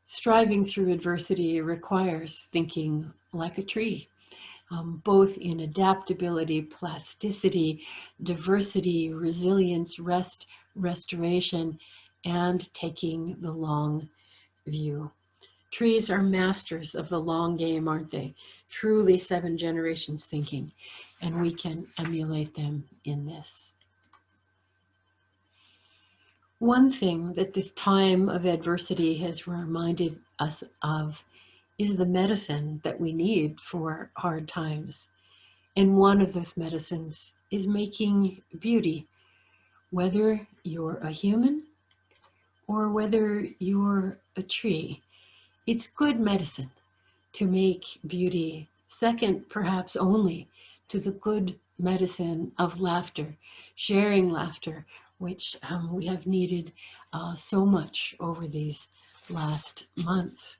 R: Striving through adversity requires thinking like a tree, both in adaptability, plasticity, diversity, resilience, restoration, and taking the long view. Trees are masters of the long game, aren't they? Truly 7 generations thinking, and we can emulate them in this. One thing that this time of adversity has reminded us of is the medicine that we need for hard times. And one of those medicines is making beauty, whether you're a human or whether you're a tree. It's good medicine to make beauty, second perhaps only to the good medicine of laughter, sharing laughter, which we have needed so much over these last months.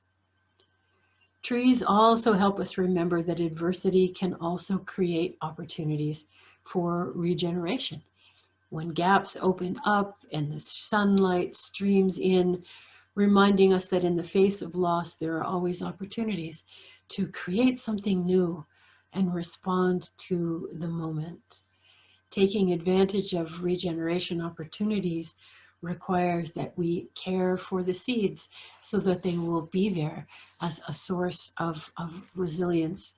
R: Trees also help us remember that adversity can also create opportunities for regeneration. When gaps open up and the sunlight streams in, reminding us that in the face of loss, there are always opportunities to create something new and respond to the moment. Taking advantage of regeneration opportunities requires that we care for the seeds so that they will be there as a source of resilience.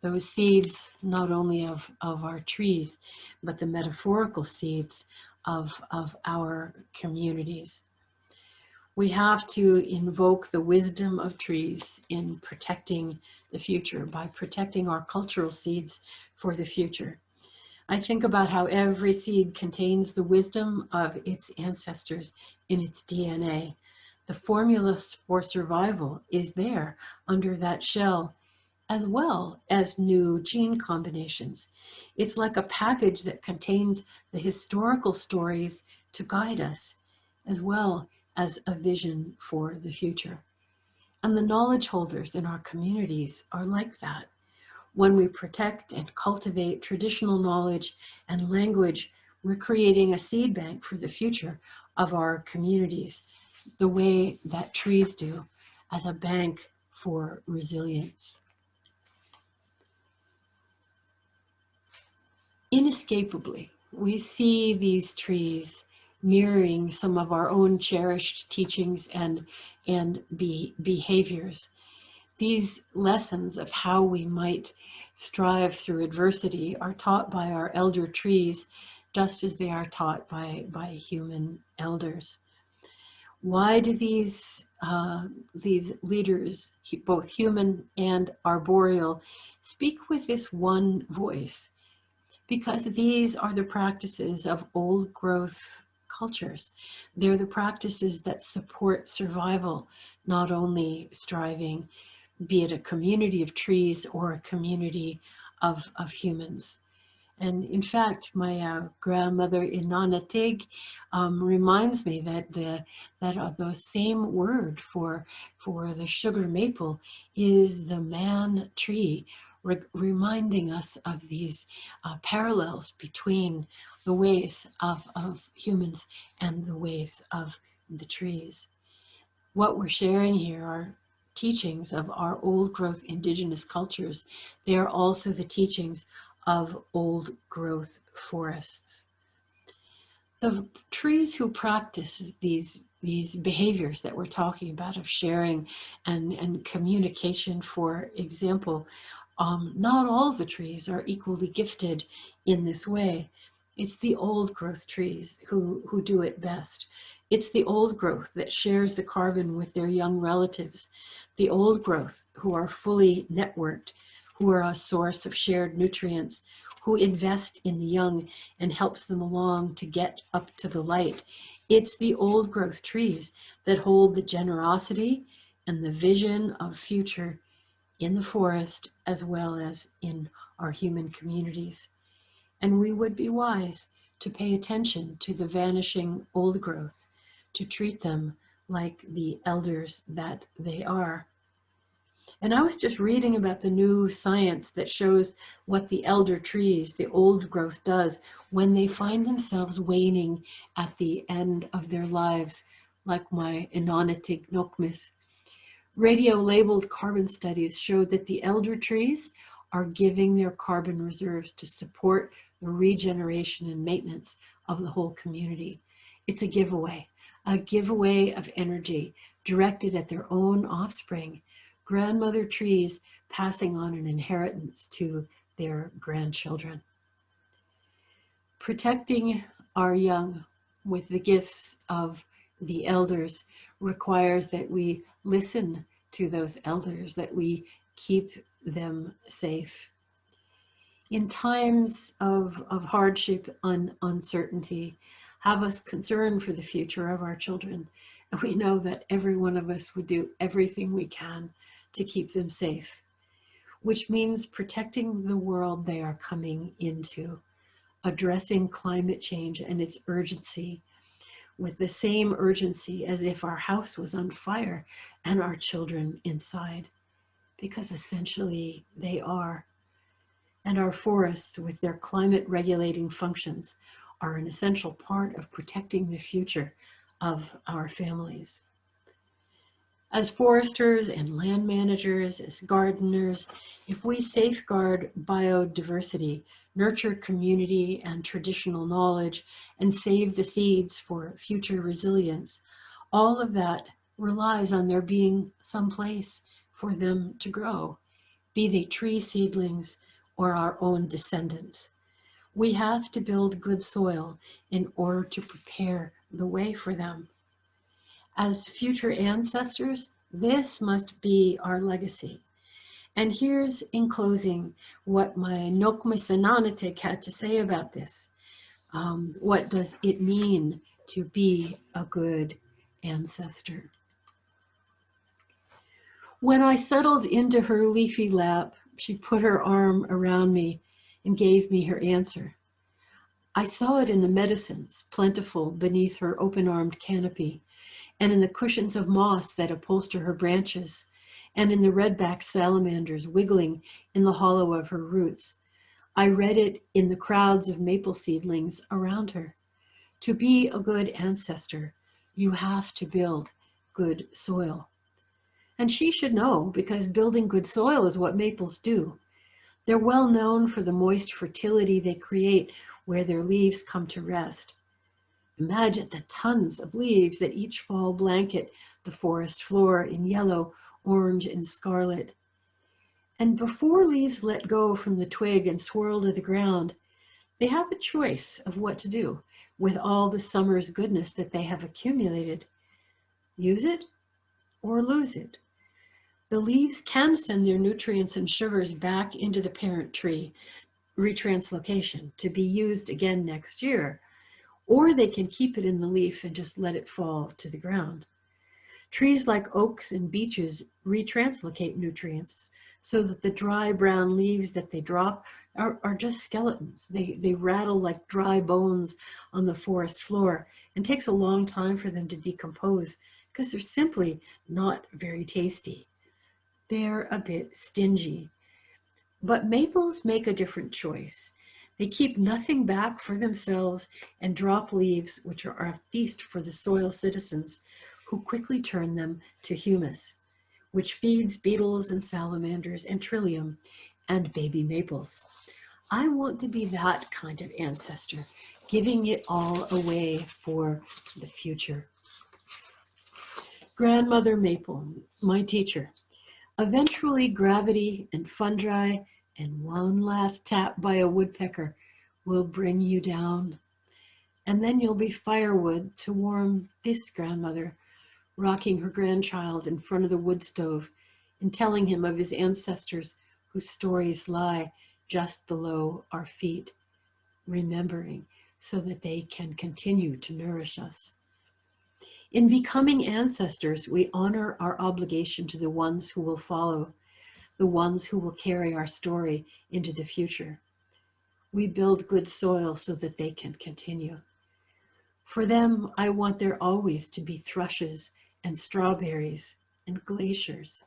R: Those seeds, not only of our trees, but the metaphorical seeds of our communities. We have to invoke the wisdom of trees in protecting the future by protecting our cultural seeds for the future. I think about how every seed contains the wisdom of its ancestors in its DNA. The formula for survival is there under that shell, as well as new gene combinations. It's like a package that contains the historical stories to guide us, as well as a vision for the future. And the knowledge holders in our communities are like that. When we protect and cultivate traditional knowledge and language, we're creating a seed bank for the future of our communities, the way that trees do, as a bank for resilience. Inescapably, we see these trees mirroring some of our own cherished teachings and behaviors. These lessons of how we might strive through adversity are taught by our elder trees, just as they are taught by human elders. Why do these leaders, both human and arboreal, speak with this one voice? Because these are the practices of old growth cultures. They're the practices that support survival, not only striving, be it a community of trees or a community of humans. And in fact, my grandmother Inanatig reminds me that the same word for the sugar maple is the man tree, reminding us of these parallels between the ways of humans and the ways of the trees. What we're sharing here are teachings of our old growth indigenous cultures. They are also the teachings of old growth forests. The trees who practice these behaviors that we're talking about of sharing and communication, for example, not all the trees are equally gifted in this way. It's the old growth trees who do it best. It's the old growth that shares the carbon with their young relatives. The old growth who are fully networked, who are a source of shared nutrients, who invest in the young and helps them along to get up to the light. It's the old growth trees that hold the generosity and the vision of future in the forest as well as in our human communities. And we would be wise to pay attention to the vanishing old growth, to treat them like the elders that they are. And I was just reading about the new science that shows what the elder trees, the old growth, does when they find themselves waning at the end of their lives, like my Inanatig Nokmis. Radio-labeled carbon studies show that the elder trees are giving their carbon reserves to support the regeneration and maintenance of the whole community. It's a giveaway of energy directed at their own offspring, grandmother trees passing on an inheritance to their grandchildren. Protecting our young with the gifts of the elders requires that we listen to those elders, that we keep them safe. In times of hardship and uncertainty, have us concerned for the future of our children. And we know that every one of us would do everything we can to keep them safe, which means protecting the world they are coming into, addressing climate change and its urgency with the same urgency as if our house was on fire and our children inside, because essentially they are. And our forests, with their climate regulating functions, are an essential part of protecting the future of our families. As foresters and land managers, as gardeners, if we safeguard biodiversity, nurture community and traditional knowledge, and save the seeds for future resilience, all of that relies on there being some place for them to grow, be they tree seedlings or our own descendants. We have to build good soil in order to prepare the way for them. As future ancestors, this must be our legacy. And here's, in closing, what my Nokmis Ananatik had to say about this. What does it mean to be a good ancestor? When I settled into her leafy lap, she put her arm around me and gave me her answer. I saw it in the medicines, plentiful beneath her open-armed canopy, and in the cushions of moss that upholster her branches, and in the red-backed salamanders wiggling in the hollow of her roots. I read it in the crowds of maple seedlings around her. To be a good ancestor, you have to build good soil. And she should know, because building good soil is what maples do. They're well known for the moist fertility they create where their leaves come to rest. Imagine the tons of leaves that each fall blanket the forest floor in yellow, orange, and scarlet. And before leaves let go from the twig and swirl to the ground, they have a choice of what to do with all the summer's goodness that they have accumulated. Use it or lose it. The leaves can send their nutrients and sugars back into the parent tree, retranslocation, to be used again next year, or they can keep it in the leaf and just let it fall to the ground. Trees like oaks and beeches retranslocate nutrients so that the dry brown leaves that they drop are just skeletons. They rattle like dry bones on the forest floor, and it takes a long time for them to decompose because they're simply not very tasty. They're a bit stingy. But maples make a different choice. They keep nothing back for themselves and drop leaves, which are a feast for the soil citizens, who quickly turn them to humus, which feeds beetles and salamanders and trillium and baby maples. I want to be that kind of ancestor, giving it all away for the future. Grandmother Maple, my teacher. Eventually, gravity and fungi and one last tap by a woodpecker will bring you down. And then you'll be firewood to warm this grandmother, rocking her grandchild in front of the wood stove and telling him of his ancestors whose stories lie just below our feet, remembering so that they can continue to nourish us. In becoming ancestors, we honor our obligation to the ones who will follow, the ones who will carry our story into the future. We build good soil so that they can continue. For them, I want there always to be thrushes and strawberries and glaciers.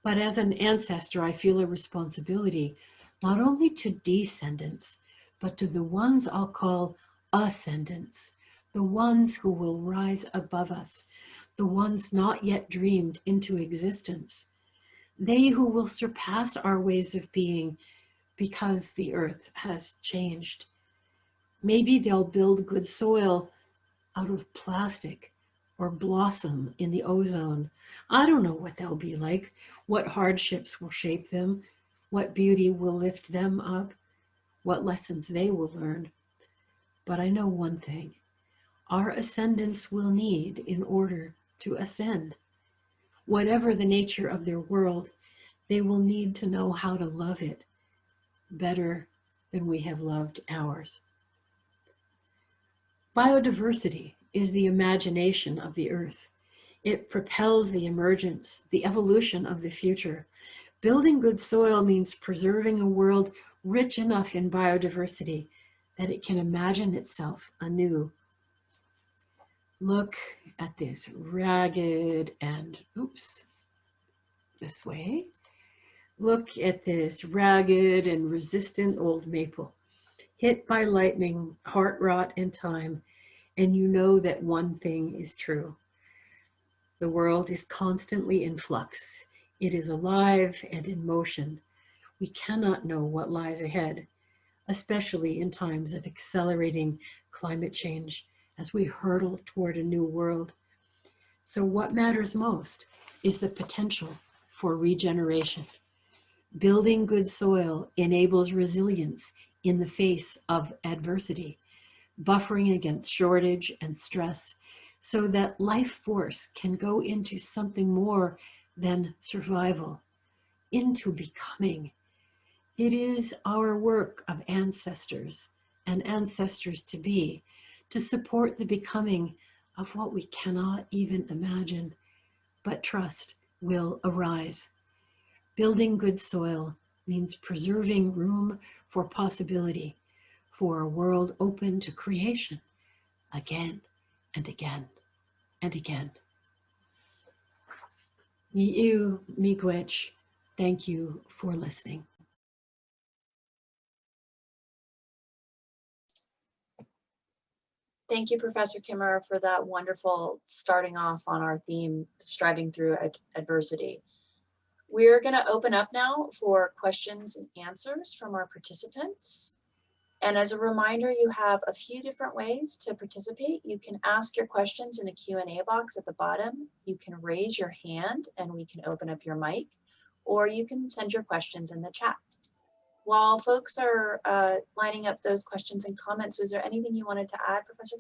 R: But as an ancestor, I feel a responsibility not only to descendants, but to the ones I'll call ascendants, the ones who will rise above us, the ones not yet dreamed into existence, they who will surpass our ways of being because the earth has changed. Maybe they'll build good soil out of plastic or blossom in the ozone. I don't know what they'll be like, what hardships will shape them, what beauty will lift them up, what lessons they will learn. But I know one thing. Our ascendants will need in order to ascend. Whatever the nature of their world, they will need to know how to love it better than we have loved ours. Biodiversity is the imagination of the earth. It propels the emergence, the evolution of the future. Building good soil means preserving a world rich enough in biodiversity that it can imagine itself anew. Look at this ragged and, this way. Look at this ragged and resistant old maple, hit by lightning, heart rot, and time, and you know that one thing is true. The world is constantly in flux. It is alive and in motion. We cannot know what lies ahead, especially in times of accelerating climate change as we hurtle toward a new world. So what matters most is the potential for regeneration. Building good soil enables resilience in the face of adversity, buffering against shortage and stress so that life force can go into something more than survival, into becoming. It is our work of ancestors and ancestors to be to support the becoming of what we cannot even imagine, but trust will arise. Building good soil means preserving room for possibility, for a world open to creation again and again and again. Mi'u, miigwech, thank you for listening.
S: Thank you, Professor Kimmerer, for that wonderful starting off on our theme, striving through adversity. We're going to open up now for questions and answers from our participants. And as a reminder, you have a few different ways to participate. You can ask your questions in the Q&A box at the bottom. You can raise your hand and we can open up your mic, or you can send your questions in the chat. While folks are lining up those questions and comments, was there anything you wanted to add, Professor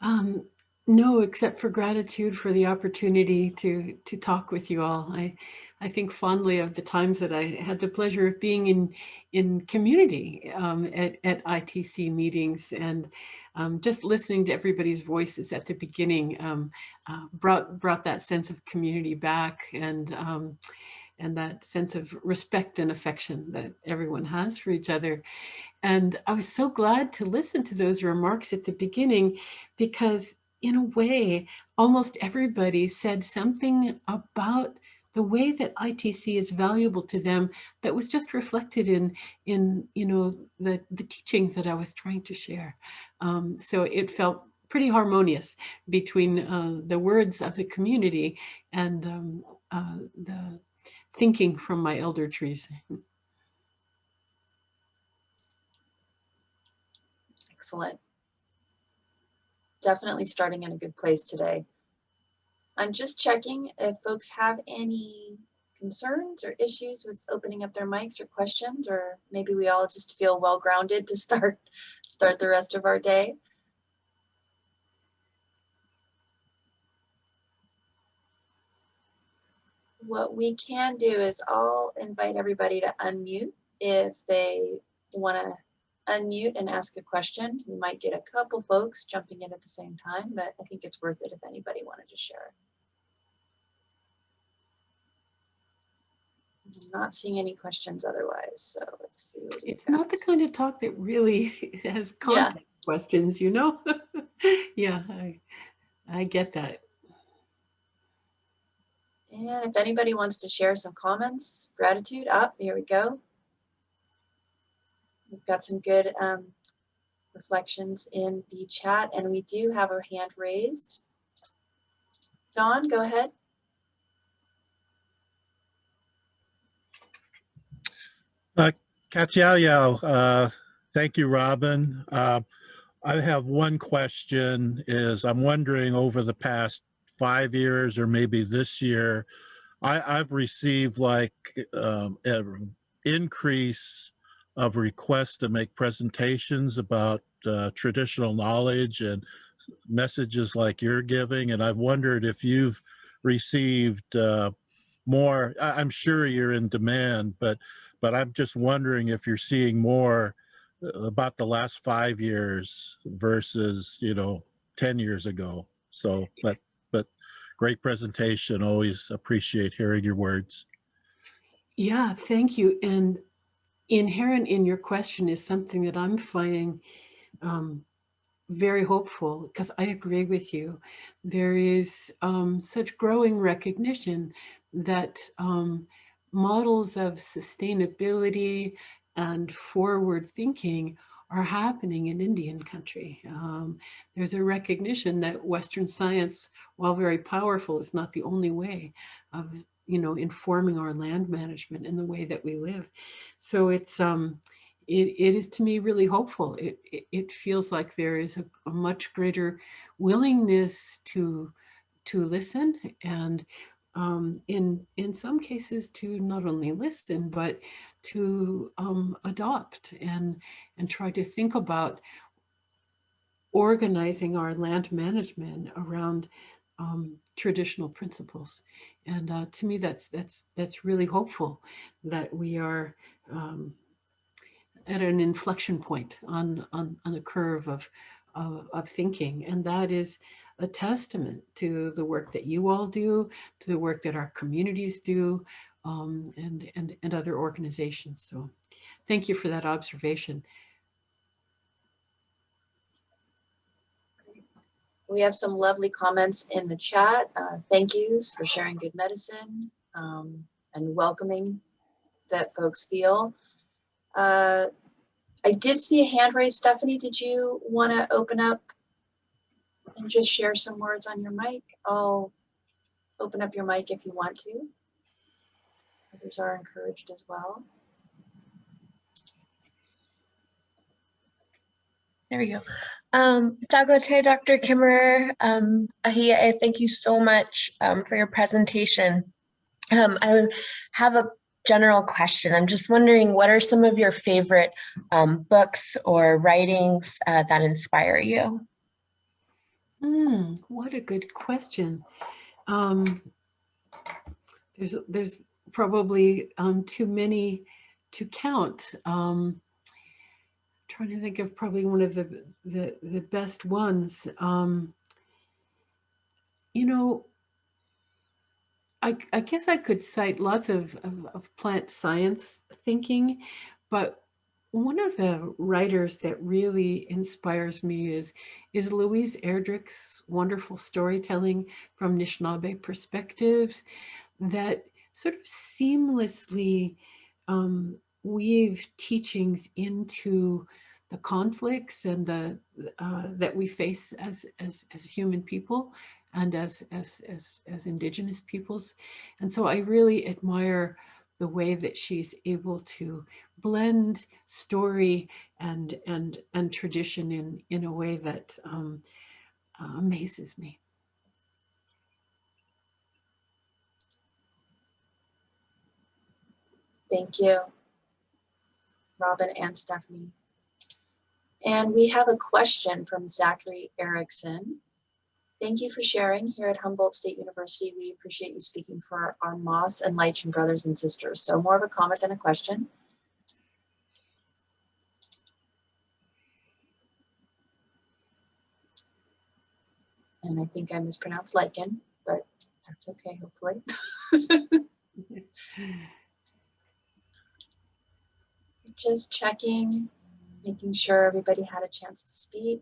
S: Kimmerer?
R: No, except for gratitude for the opportunity to talk with you all. I think fondly of the times that I had the pleasure of being in community at ITC meetings, and just listening to everybody's voices at the beginning brought that sense of community back, and that sense of respect and affection that everyone has for each other. And I was so glad to listen to those remarks at the beginning, because in a way, almost everybody said something about the way that ITC is valuable to them that was just reflected in you know, the teachings that I was trying to share. So it felt pretty harmonious between the words of the community and the thinking from my elder trees.
S: Excellent. Definitely starting in a good place today. I'm just checking if folks have any concerns or issues with opening up their mics or questions, or maybe we all just feel well-grounded to start the rest of our day. What we can do is I'll invite everybody to unmute if they want to unmute and ask a question. We might get a couple folks jumping in at the same time, but I think it's worth it if anybody wanted to share. I'm not seeing any questions otherwise, so let's see.
R: It's not the kind of talk that really has content questions, you know? Yeah, I get that.
S: And if anybody wants to share some comments, gratitude, here we go. We've got some good reflections in the chat, and we do have our hand raised. Dawn, go ahead.
T: Katsiao, thank you, Robin. I have one question. I'm wondering, over the past 5 years or maybe this year, I've received like an increase of requests to make presentations about traditional knowledge and messages like you're giving, and I've wondered if you've received more. I'm sure you're in demand, but I'm just wondering if you're seeing more about the last 5 years versus, 10 years ago. So, but great presentation. Always appreciate hearing your words.
R: Yeah, thank you. And inherent in your question is something that I'm finding very hopeful, because I agree with you. There is such growing recognition that models of sustainability and forward thinking are happening in Indian country. There's a recognition that Western science, while very powerful, is not the only way of informing our land management and the way that we live. So it's it is, to me, really hopeful. It feels like there is a much greater willingness to listen, and in some cases to not only listen but to adopt and try to think about organizing our land management around traditional principles. And to me, that's really hopeful that we are at an inflection point on the curve of thinking, and that is a testament to the work that you all do, to the work that our communities do, and other organizations. So thank you for that observation.
S: We have some lovely comments in the chat. Thank yous for sharing good medicine and welcoming that folks feel. I did see a hand raised. Stephanie, did you want to open up and just share some words on your mic? I'll open up your mic if you want to. Others are encouraged as well.
U: There we go. Dagote, Dr. Kimmerer, Ahia, thank you so much for your presentation. I have a general question. I'm just wondering, what are some of your favorite books or writings that inspire you?
R: What a good question. There's probably too many to count. Trying to think of probably one of the best ones. You know, I guess I could cite lots of plant science thinking, but one of the writers that really inspires me is Louise Erdrich's wonderful storytelling from Anishinaabe perspectives that sort of seamlessly weave teachings into the conflicts and the that we face as human people and as Indigenous peoples. And so I really admire the way that she's able to blend story and tradition in a way that amazes me.
S: Thank you, Robin and Stephanie. And we have a question from Zachary Erickson. Thank you for sharing. Here at Humboldt State University, we appreciate you speaking for our Moss and Leech brothers and sisters. So more of a comment than a question. And I think I mispronounced lichen, but that's okay, hopefully. Just checking, making sure everybody had a chance to speak.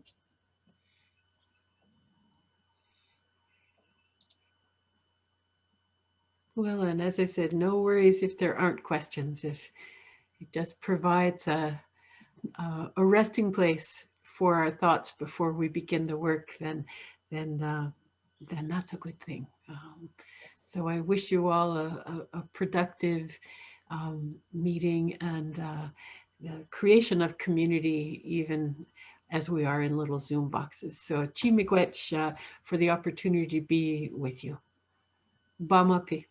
R: Well, and as I said, no worries if there aren't questions. If it just provides a resting place for our thoughts before we begin the work, then that's a good thing. So I wish you all a productive meeting and the creation of community, even as we are in little Zoom boxes. So chi miigwech for the opportunity to be with you. Bamapi.